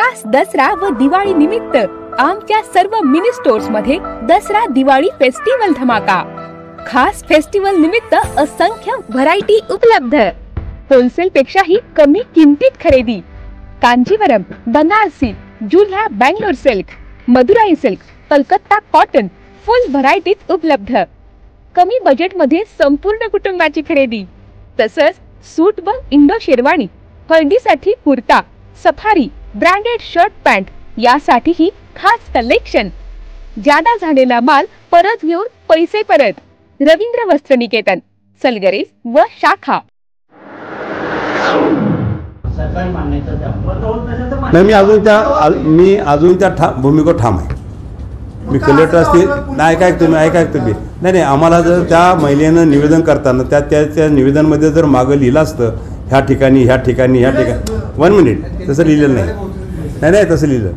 खास दसरा व दिवाळी निमित्त आमच्या सर्व मिनी स्टोर्स मध्ये दसरा दिवाळी फेस्टिवल धमाका। खास फेस्टिवल निमित्त असंख्य व्हरायटी उपलब्ध। होलसेल पेक्षाही कमी किमतीत खरेदी। कांजीवरम, बनारसी, जुल्हा Bangalore silk, Madurai silk, Calcutta cotton full व्हरायटीत उपलब्ध। कमी बजेट मध्ये संपूर्ण कुटुंबाची खरेदी। तसंच सूट व इंडो शेरवानी, हळदीसाठी kurta, safari, branded shirt pant यासाठीही खास कलेक्शन। ज्यादा झालेला माल परत घेऊन पैसे परत। रवींद्र वस्त्र निकेतन, सलगरेज व शाखा। नाही, मी अजून त्या भूमिकेवर ठाम आहे। मी कलेक्टर असतील नाही काय तुम्ही नाही आम्हाला जर त्या महिलेनं निवेदन करताना त्या निवेदनमध्ये जर मागं लिहिलं असतं ह्या ठिकाणी 1 मिनिट तसं लिहिलेलं नाही तसं लिहिलं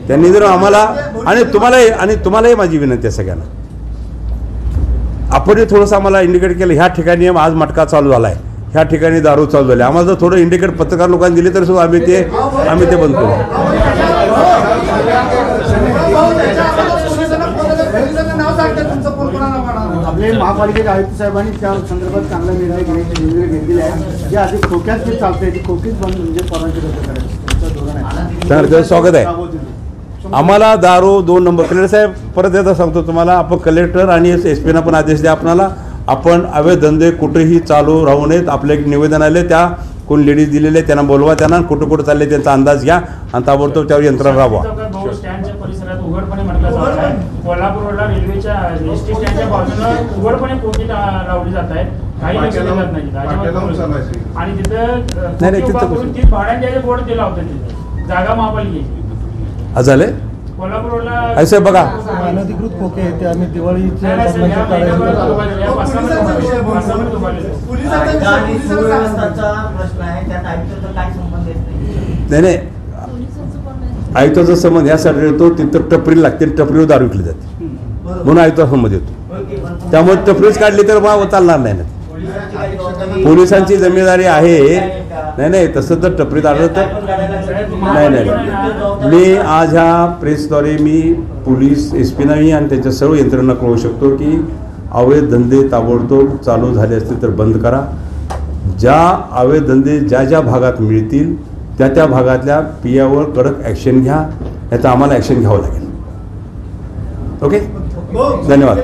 त्यांनी जर आम्हाला। आणि तुम्हालाही माझी विनंती आहे सगळ्यांना, आपण थोडंसं आम्हाला इंडिकेट केलं ह्या ठिकाणी आज मटका चालू झाला आहे, ह्या ठिकाणी दारू चालू झाली, आम्हाला जर थोडं इंडिकेट पत्रकार लोकांनी दिले तर सुद्धा आम्ही ते बंद करू। आपले महापालिकेचे आयुक्त साहेबांनी त्या संदर्भात चांगला निर्णय घेतलेला आहे। जे आधी खोक्यात जे चालतंय ते खोकीच बंद म्हणजे परवानगी रद्द करायचं। स्वागत आहे। आम्हाला दारू 2 नंबर कलेक्टर साहेब परत एकदा सांगतो तुम्हाला, आपण कलेक्टर आणि SP पण आदेश द्या आपल्याला, आपण अवैध धंदे कुठेही चालू राहू नयेत। आपले एक निवेदन आले, त्या कोण लेडीज दिलेले त्यांना बोलवा, त्यांना कुठं चालले त्यांचा अंदाज घ्या आणि ताबडतोब त्यावर यंत्रणा राबवा। परिसरात उघडपणे म्हटलं जात आहे, कोल्हापूर रोडला रेल्वेच्या एसटी स्टँडच्या बाजूला उघडपणे पोटी लावली जात आहेत, काही लक्ष दिलं जात नाही। आणि तिथं भाड्याचे बोर्ड दिला होता, तिथे जागा महापालिकेची झाले कोल्हापूर रोडला ऐसे बघा अनधिकृत खोके ते आम्ही दिवाळीच्या नाही आयुक्ताचा संबंध यासाठी येतो, तिथं टपरी लागते, टपरीवर दारू विकली जाते म्हणून आयुक्ताचा संबंध येतो। त्यामुळे टपरीच काढली तर मग चालणार नाही ना, पोलिसांची जिम्मेदारी आहे। नाही तसं तर टपरीत आढळलं तर नाही। मी आज ह्या प्रेसद्वारे मी पोलीस SP आणि त्यांच्या सर्व यंत्रणा कळवू शकतो की अवैध धंदे ताबडतोब चालू झाले असतील तर बंद करा। ज्या अवैध धंदे ज्या भागात मिळतील त्या भागातल्या पियावर कडक ॲक्शन घ्या, याचा आम्हाला ॲक्शन घ्यावं लागेल। ओके, धन्यवाद।